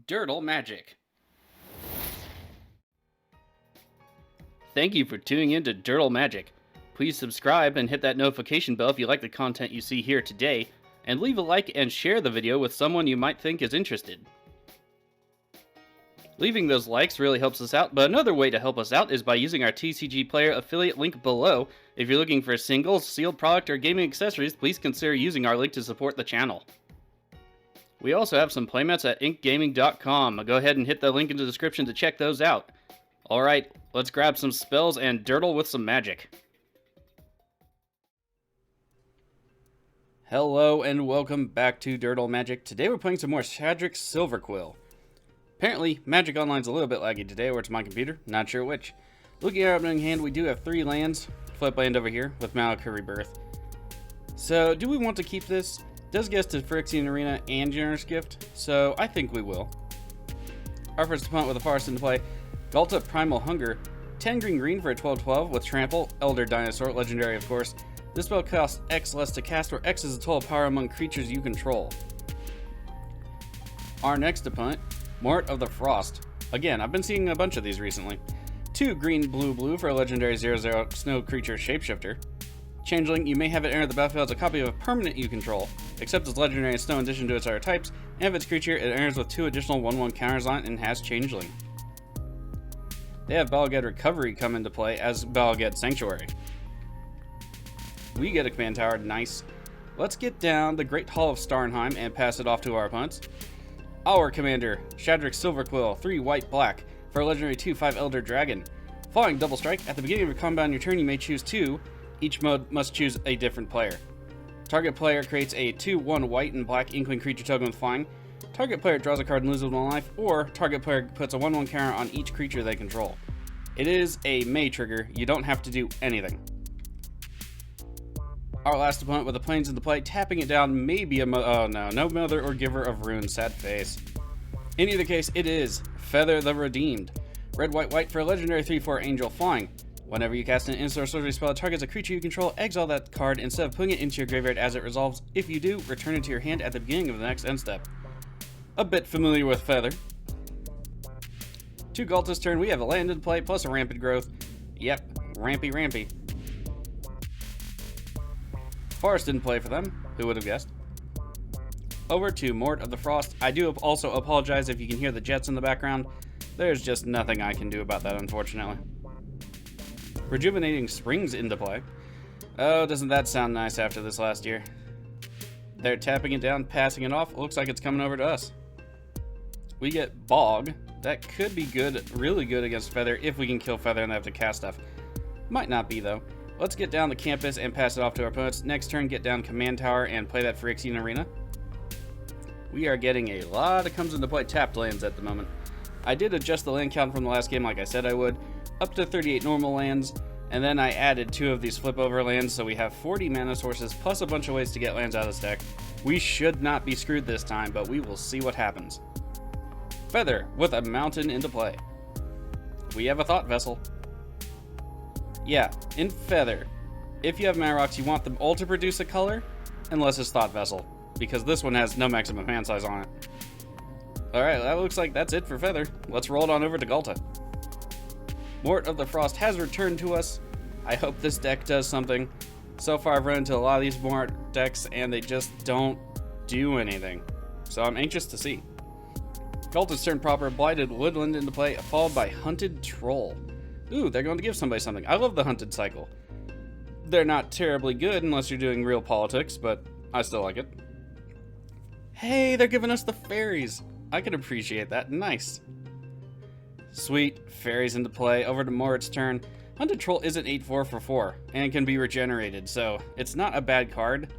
Dirtle Magic. Thank you for tuning in to Dirtle Magic. Please subscribe and hit that notification bell if you like the content you see here today, and leave a like and share the video with someone you might think is interested. Leaving those likes really helps us out, but another way to help us out is by using our TCG Player affiliate link below. If you're looking for singles, sealed product, or gaming accessories, please consider using our link to support the channel. We also have some playmats at inkgaming.com. Go ahead and hit the link in the description to check those out. Alright, let's grab some spells and dirtle with some magic. Hello and welcome back to Dirtle Magic. Today we're playing some more Shadrix Silverquill. Apparently, Magic Online's a little bit laggy today, or it's my computer, not sure which. Looking at our opening hand, we do have 3 lands. Flip land over here with Macleod Rebirth. So, do we want to keep this? It does get us to Phyrexian Arena and Generous Gift, so I think we will. Our first opponent with a Forest into play, Ghalta Primal Hunger, 10 green for a 12/12 with Trample, Elder Dinosaur, legendary of course. This spell costs X less to cast, where X is the total power among creatures you control. Our next opponent, Moritte of the Frost. Again, I've been seeing a bunch of these recently. 2 green for a legendary 0/0 snow creature shapeshifter. Changeling, you may have it enter the battlefield as a copy of a permanent you control, except as legendary and snow in addition to its other types, and if it's creature, it enters with 2 additional 1/1 counters on it and has Changeling. They have Balaged Recovery come into play as Balaged Sanctuary. We get a command tower, nice. Let's get down the Great Hall of Starnheim and pass it off to our opponents. Our commander, Shadrix Silverquill, 3 white/black, for a legendary 2/5 Elder Dragon. Following double strike, at the beginning of your combat on your turn you may choose 2. Each mode must choose a different player. Target player creates a 2/1 white and black Inkling creature token with flying. Target player draws a card and loses 1 life, or target player puts a 1/1 counter on each creature they control. It is a May trigger, you don't have to do anything. Our last opponent with the plains into play, tapping it down may be no Mother or Giver of Runes, sad face. In either case, it is Feather the Redeemed. Red/white for a legendary 3/4 Angel Flying. Whenever you cast an instant or sorcery spell that targets a creature you control, exile that card instead of putting it into your graveyard as it resolves. If you do, return it to your hand at the beginning of the next end step. A bit familiar with Feather. To Ghalta's turn, we have a land in play plus a Rampant Growth. Yep, rampy. Forest in play for them, who would have guessed. Over to Moritte of the Frost. I do also apologize if you can hear the jets in the background. There's just nothing I can do about that, unfortunately. Rejuvenating Springs into play. Oh, doesn't that sound nice after this last year? They're tapping it down, passing it off. Looks like it's coming over to us. We get Bog. That could be good, really good against Feather if we can kill Feather and have to cast stuff. Might not be though. Let's get down the campus and pass it off to our opponents. Next turn, get down Command Tower and play that Phyrexian Arena. We are getting a lot of comes into play tapped lands at the moment. I did adjust the land count from the last game like I said I would, up to 38 normal lands, and then I added 2 of these flip over lands, so we have 40 mana sources plus a bunch of ways to get lands out of this deck. We should not be screwed this time, but we will see what happens. Feather with a mountain into play. We have a Thought Vessel. Yeah, in Feather, if you have mana rocks, you want them all to produce a color, unless it's Thought Vessel, because this one has no maximum hand size on it. Alright, that looks like that's it for Feather. Let's roll it on over to Ghalta. Moritte of the Frost has returned to us. I hope this deck does something. So far I've run into a lot of these Moritte decks and they just don't do anything. So I'm anxious to see. Ghalta's turn proper, Blighted Woodland into play, followed by Hunted Troll. Ooh, they're going to give somebody something. I love the Hunted cycle. They're not terribly good unless you're doing real politics, but I still like it. Hey, they're giving us the fairies. I can appreciate that. Nice. Sweet. Fairies into play. Over to Moritte's turn. Hunted Troll is an 8/4 for 4 and can be regenerated, so it's not a bad card.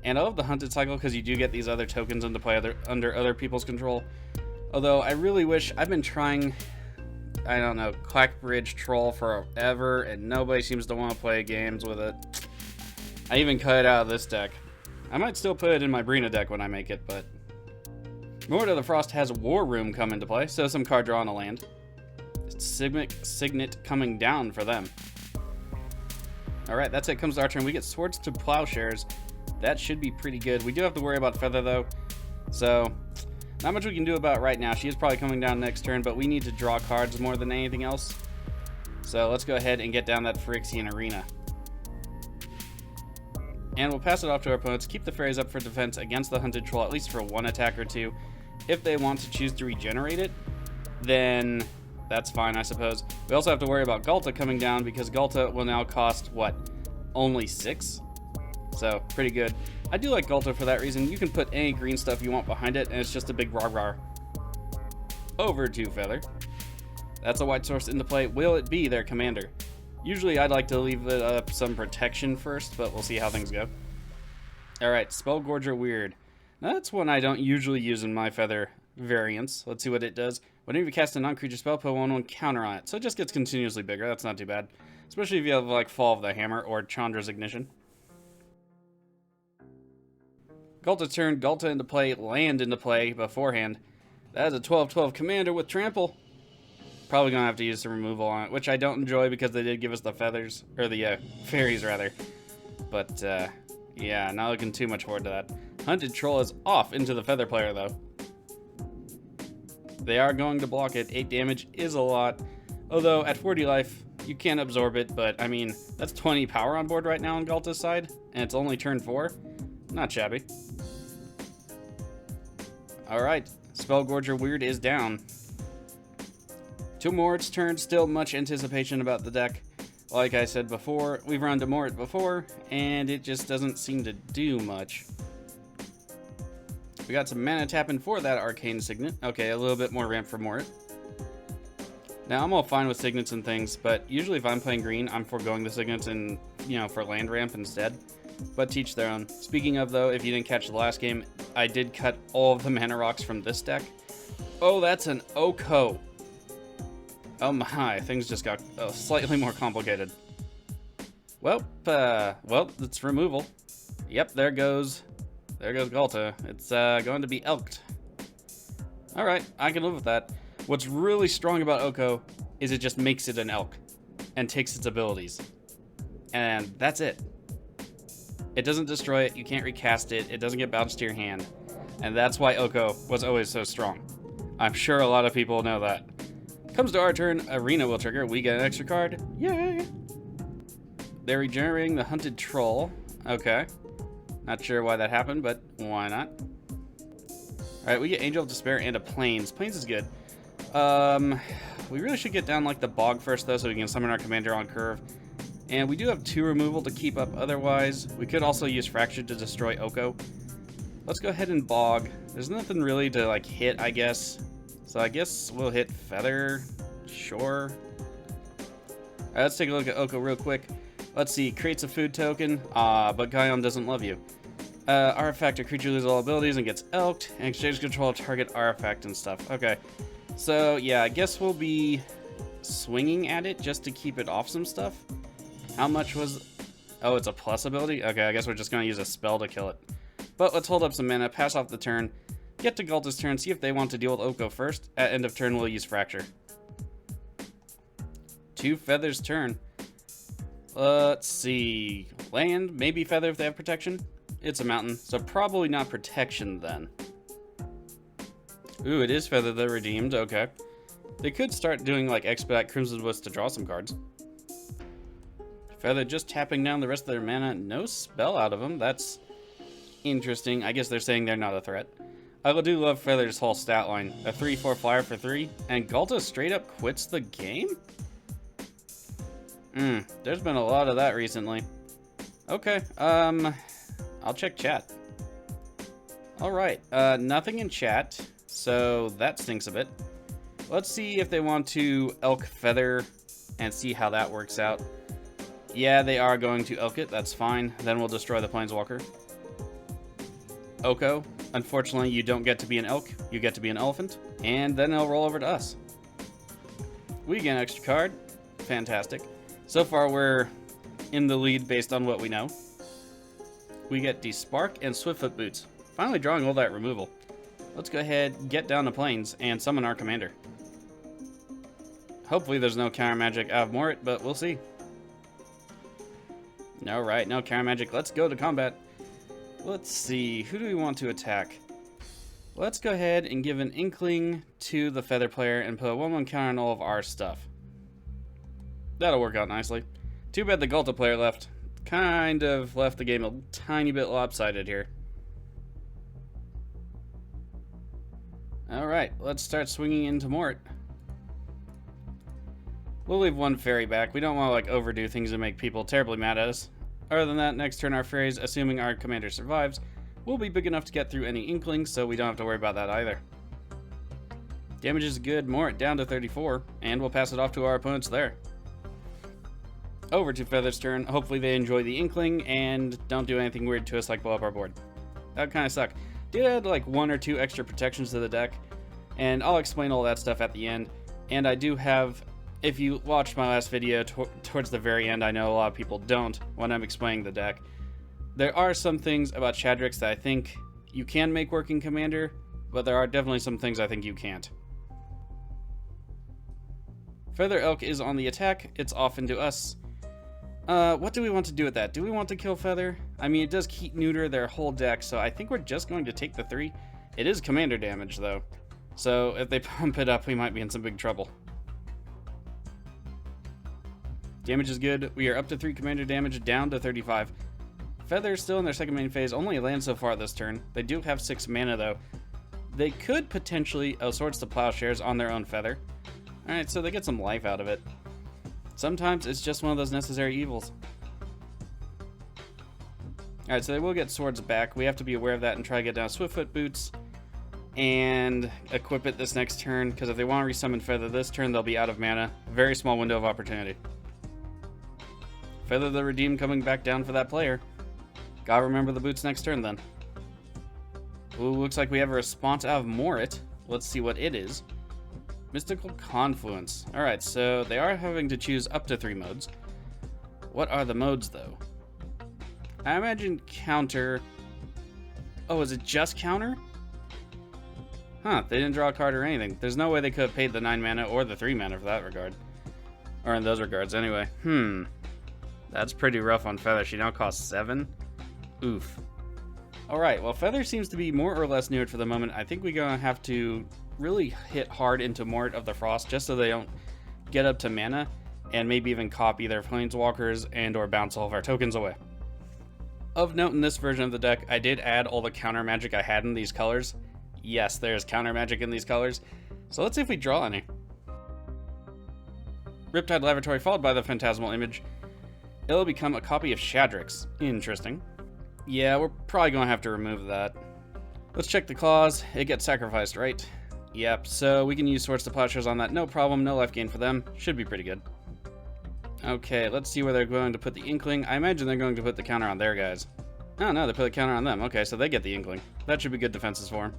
And I love the Hunted cycle because you do get these other tokens into play under other people's control. Although I really wish, I've been trying, I don't know, Clackbridge Troll forever, and nobody seems to want to play games with it. I even cut it out of this deck. I might still put it in my Brina deck when I make it, but... Moritte of the Frost has War Room come into play, so some card draw on a land. Signet coming down for them. Alright, that's it. Comes our turn. We get Swords to Plowshares. That should be pretty good. We do have to worry about Feather, though. So, Not much we can do about it right now. She is probably coming down next turn, but we need to draw cards more than anything else. So let's go ahead and get down that Phyrexian Arena. And we'll pass it off to our opponents. Keep the fairies up for defense against the Hunted Troll, at least for one attack or two. If they want to choose to regenerate it, then that's fine, I suppose. We also have to worry about Ghalta coming down, because Ghalta will now cost, what, only 6? So, pretty good. I do like Ghalta for that reason. You can put any green stuff you want behind it, and it's just a big rah-rah. Over to Feather. That's a white source into play. Will it be their commander? Usually I'd like to leave it up some protection first, but we'll see how things go. Alright, Spellgorger Weird. Now that's one I don't usually use in my Feather variants. Let's see what it does. Whenever you cast a non-creature spell, put 1/1 counter on it. So it just gets continuously bigger. That's not too bad. Especially if you have like Fall of the Hammer or Chandra's Ignition. Ghalta turn, Ghalta into play, land into play beforehand. That is a 12/12 commander with trample. Probably gonna have to use some removal on it, which I don't enjoy because they did give us the feathers, or the fairies rather. But yeah, not looking too much forward to that. Hunted Troll is off into the feather player though. They are going to block it. 8 damage is a lot. Although at 40 life, you can't absorb it, but I mean, that's 20 power on board right now on Ghalta's side, and it's only turn 4. Not shabby. Alright, Spellgorger Weird is down. 2 Moritte's turn, still much anticipation about the deck. Like I said before, we've run to Moritte before, and it just doesn't seem to do much. We got some mana tapping for that Arcane Signet. Okay, a little bit more ramp for Moritte. Now, I'm all fine with Signets and things, but usually if I'm playing green, I'm foregoing the Signets and, you know, for land ramp instead. But teach their own. Speaking of, though, if you didn't catch the last game, I did cut all of the mana rocks from this deck. Oh, that's an Oko. Oh my, things just got slightly more complicated. Well, it's removal. Yep, there goes Ghalta. It's going to be elked. Alright, I can live with that. What's really strong about Oko is it just makes it an elk and takes its abilities. And that's it. It doesn't destroy it, you can't recast it, it doesn't get bounced to your hand. And that's why Oko was always so strong. I'm sure a lot of people know that. Comes to our turn, Arena will trigger, we get an extra card. Yay! They're regenerating the Hunted Troll. Okay. Not sure why that happened, but why not? Alright, we get Angel of Despair and a Plains. Plains is good. We really should get down like the Bog first though, so we can summon our commander on curve. And we do have 2 removal to keep up otherwise. We could also use Fracture to destroy Oko. Let's go ahead and Bog. There's nothing really to like hit, I guess. So I guess we'll hit Feather. Sure. Alright, let's take a look at Oko real quick. Let's see, creates a food token, but Gaion doesn't love you. Artifact, a creature loses all abilities and gets elked, and exchange control target artifact and stuff. Okay, so yeah, I guess we'll be swinging at it just to keep it off some stuff. How much was... Oh, it's a plus ability? Okay, I guess we're just going to use a spell to kill it. But let's hold up some mana, pass off the turn, get to Ghalta's turn, see if they want to deal with Oko first. At end of turn, we'll use Fracture. 2 Feathers turn. Let's see. Land, maybe Feather if they have protection. It's a mountain, so probably not protection then. Ooh, it is Feather the Redeemed, okay. They could start doing like Expedite Crimson Wisp to draw some cards. Feather just tapping down the rest of their mana. No spell out of them. That's interesting. I guess they're saying they're not a threat. I do love Feather's whole stat line. A 3/4 flyer for 3, and Ghalta straight up quits the game? There's been a lot of that recently. Okay, I'll check chat. Alright, nothing in chat, so that stinks a bit. Let's see if they want to elk Feather and see how that works out. Yeah, they are going to elk it, that's fine. Then we'll destroy the Planeswalker. Oko, unfortunately you don't get to be an elk, you get to be an elephant, and then it'll roll over to us. We get an extra card, fantastic. So far we're in the lead based on what we know. We get Despark and Swiftfoot Boots. Finally drawing all that removal. Let's go ahead, get down the plains, and summon our commander. Hopefully there's no counter magic out of Moritte, but we'll see. Alright, no counter magic. Let's go to combat. Let's see, who do we want to attack? Let's go ahead and give an Inkling to the Feather player and put a 1/1 counter on all of our stuff. That'll work out nicely. Too bad the Ghalta player left. Kind of left the game a tiny bit lopsided here. Alright, let's start swinging into Moritte. We'll leave one fairy back. We don't want to like overdo things and make people terribly mad at us. Other than that, next turn our fairies, assuming our commander survives, will be big enough to get through any Inklings, so we don't have to worry about that either. Damage is good. Moritte down to 34, and we'll pass it off to our opponents there. Over to Feather's turn. Hopefully they enjoy the Inkling and don't do anything weird to us like blow up our board. That would kind of suck. Did add like 1 or 2 extra protections to the deck, and I'll explain all that stuff at the end. And I do have, if you watched my last video towards the very end, I know a lot of people don't when I'm explaining the deck. There are some things about Shadrix that I think you can make working commander, but there are definitely some things I think you can't. Feather Elk is on the attack. It's off into us. What do we want to do with that? Do we want to kill Feather? I mean, it does keep neuter their whole deck, so I think we're just going to take the 3. It is commander damage, though. So if they pump it up, we might be in some big trouble. Damage is good. We are up to 3 commander damage, down to 35. Feather is still in their second main phase, only land so far this turn. They do have 6 mana, though. They could potentially Swords to Plowshares on their own Feather. Alright, so they get some life out of it. Sometimes it's just one of those necessary evils. Alright, so they will get swords back. We have to be aware of that and try to get down Swiftfoot Boots and equip it this next turn, because if they want to resummon Feather this turn, they'll be out of mana. Very small window of opportunity. Feather the Redeemed coming back down for that player. Gotta remember the boots next turn then. Ooh, looks like we have a response out of Moritte. Let's see what it is. Mystical Confluence. Alright, so they are having to choose up to 3 modes. What are the modes, though? I imagine counter... Oh, is it just counter? Huh, they didn't draw a card or anything. There's no way they could have paid the 9 mana or the 3 mana for that regard. Or in those regards, anyway. That's pretty rough on Feather. She now costs 7. Oof. Alright, well, Feather seems to be more or less neutered for the moment. I think we're going to have to really hit hard into Moritte of the Frost just so they don't get up to mana and maybe even copy their Planeswalkers and or bounce all of our tokens away. Of note in this version of the deck, I did add all the counter magic I had in these colors. Yes, there's counter magic in these colors. So let's see if we draw any. Riptide Lavatory followed by the Phantasmal Image. It'll become a copy of Shadrix. Interesting. Yeah, we're probably going to have to remove that. Let's check the clause. It gets sacrificed, right? Yep, so we can use Swords to Plowshares on that. No problem, no life gain for them. Should be pretty good. Okay, let's see where they're going to put the Inkling. I imagine they're going to put the counter on their guys. Oh no, they put the counter on them. Okay, so they get the Inkling. That should be good defenses for them.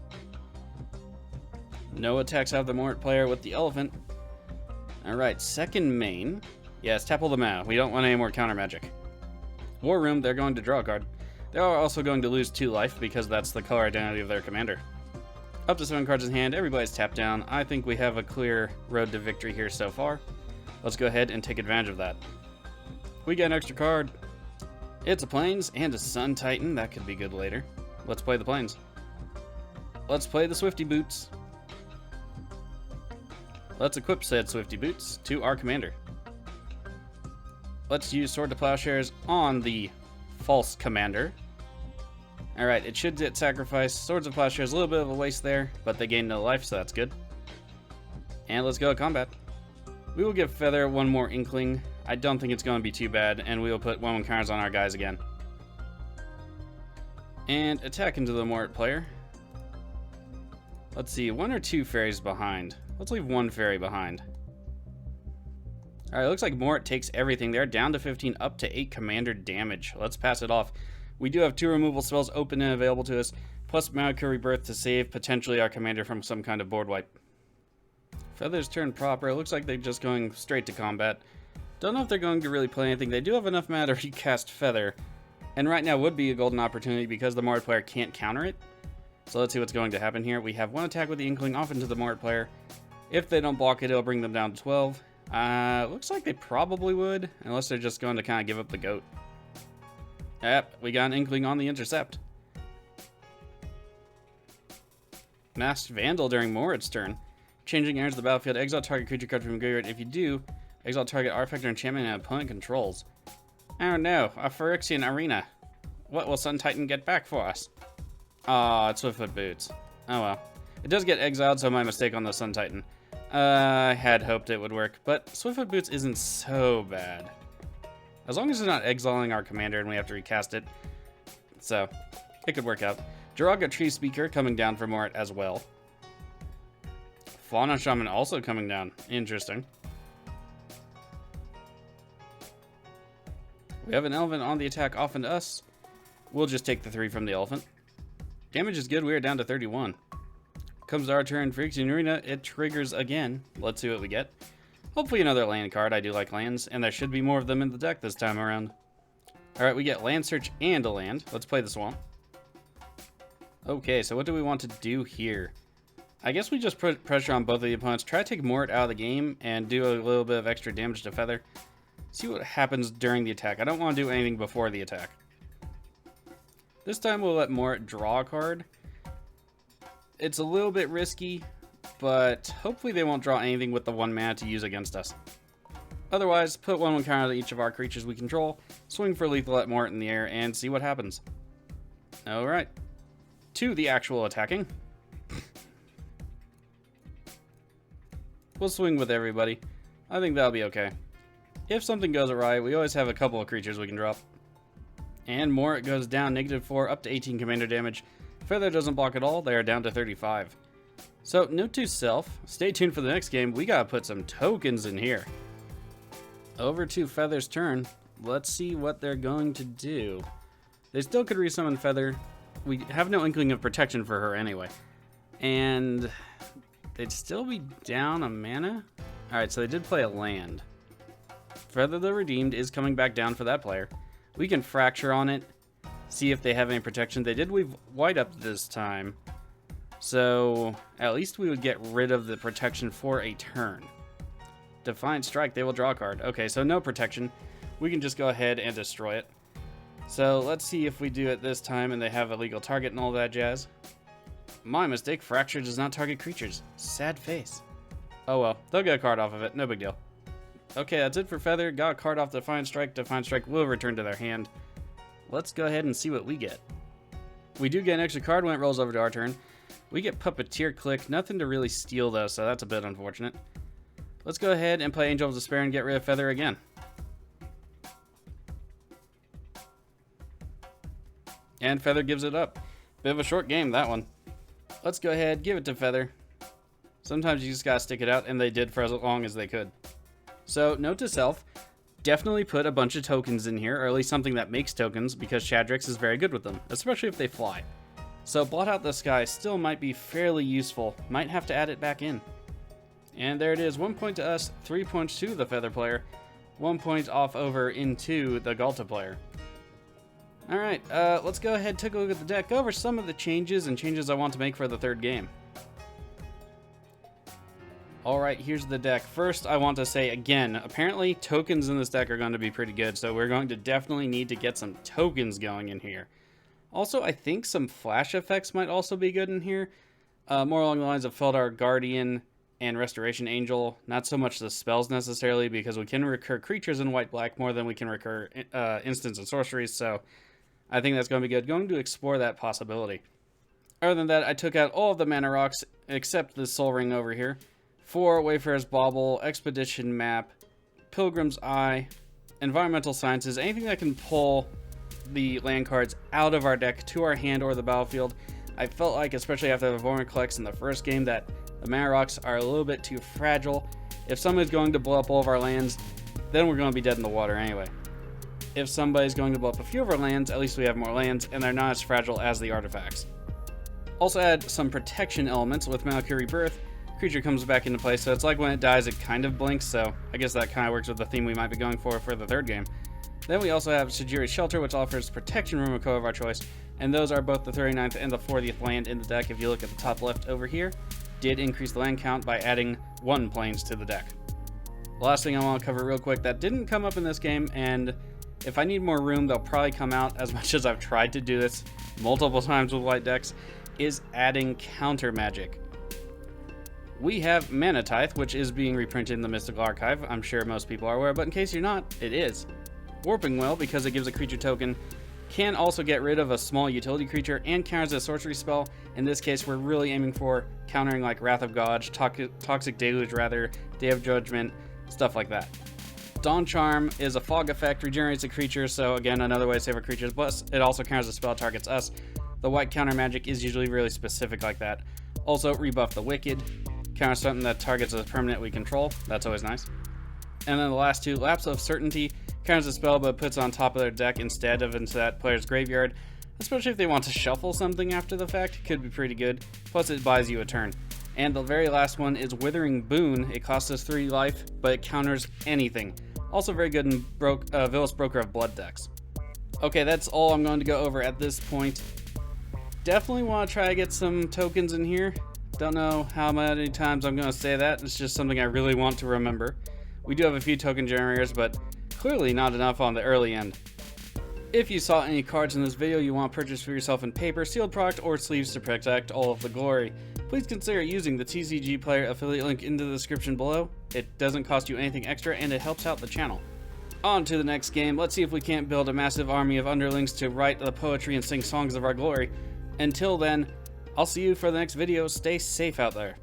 No attacks out of the Moritte player with the Elephant. Alright, second main. Yes, tap all the mana. We don't want any more counter magic. War Room, they're going to draw a card. They are also going to lose 2 life because that's the color identity of their commander. Up to 7 cards in hand, everybody's tapped down. I think we have a clear road to victory here so far. Let's go ahead and take advantage of that. We get an extra card. It's a Plains and a Sun Titan. That could be good later. Let's play the Plains. Let's play the Swifty Boots. Let's equip said Swifty Boots to our commander. Let's use Sword to Plowshares on the false commander. Alright, it should get sacrificed. Swords of Plowshares, a little bit of a waste there, but they gain no life, so that's good. And let's go to combat. We will give Feather 1 more Inkling. I don't think it's going to be too bad, and we will put 1/1 counters on our guys again. And attack into the Moritte player. Let's see, 1 or 2 fairies behind. Let's leave 1 fairy behind. Alright, looks like Moritte takes everything. They're down to 15, up to 8 commander damage. Let's pass it off. We do have 2 removal spells open and available to us, plus Macleod Rebirth to save potentially our commander from some kind of board wipe. Feather's turn proper. It looks like they're just going straight to combat. Don't know if they're going to really play anything. They do have enough mana to recast Feather, and right now would be a golden opportunity because the Moritte player can't counter it. So let's see what's going to happen here. We have 1 attack with the Inkling off into the Moritte player. If they don't block it, it'll bring them down to 12. Looks like they probably would, unless they're just going to kind of give up the goat. Yep, we got an Inkling on the intercept. Masked Vandal during Moritte's turn. Changing enters the battlefield. Exile target creature card from your graveyard. If you do, exile target artifact or enchantment an opponent controls. Oh no, a Phyrexian Arena. What will Sun Titan get back for us? Aw, it's Swiftfoot Boots. Oh well. It does get exiled, so my mistake on the Sun Titan. I had hoped it would work, but Swiftfoot Boots isn't so bad. As long as it's not exiling our commander and we have to recast it. So, it could work out. Jiraga Tree Speaker coming down for Moritte as well. Fauna Shaman also coming down. Interesting. We have an elephant on the attack off into us. We'll just take the 3 from the elephant. Damage is good. We are down to 31. Comes to our turn. Phyrexian Arena. It triggers again. Let's see what we get. Hopefully another land card. I do like lands, and there should be more of them in the deck this time around. Alright, we get Land Search and a land. Let's play the Swamp. Okay, so what do we want to do here? I guess we just put pressure on both of the opponents. Try to take Moritte out of the game and do a little bit of extra damage to Feather. See what happens during the attack. I don't want to do anything before the attack. This time we'll let Moritte draw a card. It's a little bit risky, but hopefully they won't draw anything with the 1 mana to use against us. Otherwise, put 1/1 counter to each of our creatures we control, swing for lethal at Moritte in the air, and see what happens. Alright. To the actual attacking. We'll swing with everybody. I think that'll be okay. If something goes awry, we always have a couple of creatures we can drop. And Moritte goes down -4 up to 18 commander damage. Feather doesn't block at all. They are down to 35. So, note to self, stay tuned for the next game. We gotta put some tokens in here. Over to Feather's turn. Let's see what they're going to do. They still could resummon Feather. We have no inkling of protection for her anyway. And they'd still be down a mana? Alright, so they did play a land. Feather the Redeemed is coming back down for that player. We can Fracture on it, see if they have any protection. They did weave white up this time, so at least we would get rid of the protection for a turn. Defiant Strike, they will draw a card. Okay, so no protection. We can just go ahead and destroy it. So let's see if we do it this time and they have a legal target and all that jazz. My mistake, Fracture does not target creatures. Sad face. Oh well, they'll get a card off of it, no big deal. Okay, that's it for Feather. Got a card off Defiant Strike. Defiant Strike will return to their hand. Let's go ahead and see what we get. We do get an extra card when it rolls over to our turn. We get Puppeteer Click. Nothing to really steal though, so that's a bit unfortunate. Let's go ahead and play Angel of Despair and get rid of Feather again. And Feather gives it up. Bit of a short game, that one. Let's go ahead, give it to Feather. Sometimes you just gotta stick it out, and they did for as long as they could. So, note to self, definitely put a bunch of tokens in here, or at least something that makes tokens, because Shadrix is very good with them, especially if they fly. So, Blot Out the Sky still might be fairly useful. Might have to add it back in. And there it is, 1 point to us, 3 points to the Feather player, 1 point off over into the Ghalta player. Alright, let's go ahead and take a look at the deck, go over some of the changes and changes I want to make for the third game. Alright, here's the deck. First, I want to say again, apparently tokens in this deck are going to be pretty good, so we're going to definitely need to get some tokens going in here. Also, I think some flash effects might also be good in here. More along the lines of Feldar Guardian and Restoration Angel. Not so much the spells necessarily, because we can recur creatures in white-black more than we can recur instants and sorceries, so I think that's going to be good. Going to explore that possibility. Other than that, I took out all of the mana rocks, except the Soul Ring over here. For Wayfarer's Bauble, Expedition Map, Pilgrim's Eye, Environmental Sciences, anything that can pull the land cards out of our deck to our hand or the battlefield. I felt like, especially after the Vorinclex in the first game, that the mana rocks are a little bit too fragile. If somebody's going to blow up all of our lands, then we're going to be dead in the water anyway. If somebody's going to blow up a few of our lands, at least we have more lands, and they're not as fragile as the artifacts. Also add some protection elements with Macleod Rebirth. Creature comes back into play, so it's like when it dies, it kind of blinks, so I guess that kind of works with the theme we might be going for the third game. Then we also have Shadrix Shelter, which offers Protection Rumiko of our choice, and those are both the 39th and the 40th land in the deck. If you look at the top left over here, did increase the land count by adding 1 planes to the deck. The last thing I want to cover real quick that didn't come up in this game, and if I need more room, they'll probably come out as much as I've tried to do this multiple times with white decks. is adding counter magic. We have Mana Tithe, which is being reprinted in the Mystical Archive. I'm sure most people are aware, but in case you're not, it is. Warping Well, because it gives a creature token, can also get rid of a small utility creature and counters a sorcery spell. In this case, we're really aiming for countering like Wrath of God, Toxic Deluge rather, Day of Judgment, stuff like that. Dawn Charm is a fog effect, regenerates a creature, so again, another way to save a creature's plus. It also counters a spell that targets us. The white counter magic is usually really specific like that. Also, Rebuff the Wicked, counter something that targets a permanent we control. That's always nice. And then the last two, Lapse of Certainty, counters a spell but puts it on top of their deck instead of into that player's graveyard, especially if they want to shuffle something after the fact. Could be pretty good. Plus it buys you a turn. And the very last one is Withering Boon. It costs us 3 life, but it counters anything. Also very good in Villous Broker of Blood decks. Okay, that's all I'm going to go over at this point. Definitely want to try to get some tokens in here. Don't know how many times I'm going to say that. It's just something I really want to remember. We do have a few token generators, but clearly not enough on the early end. If you saw any cards in this video you want to purchase for yourself in paper, sealed product, or sleeves to protect all of the glory, please consider using the TCG Player affiliate link in the description below. It doesn't cost you anything extra and it helps out the channel. On to the next game. Let's see if we can't build a massive army of underlings to write the poetry and sing songs of our glory. Until then, I'll see you for the next video. Stay safe out there.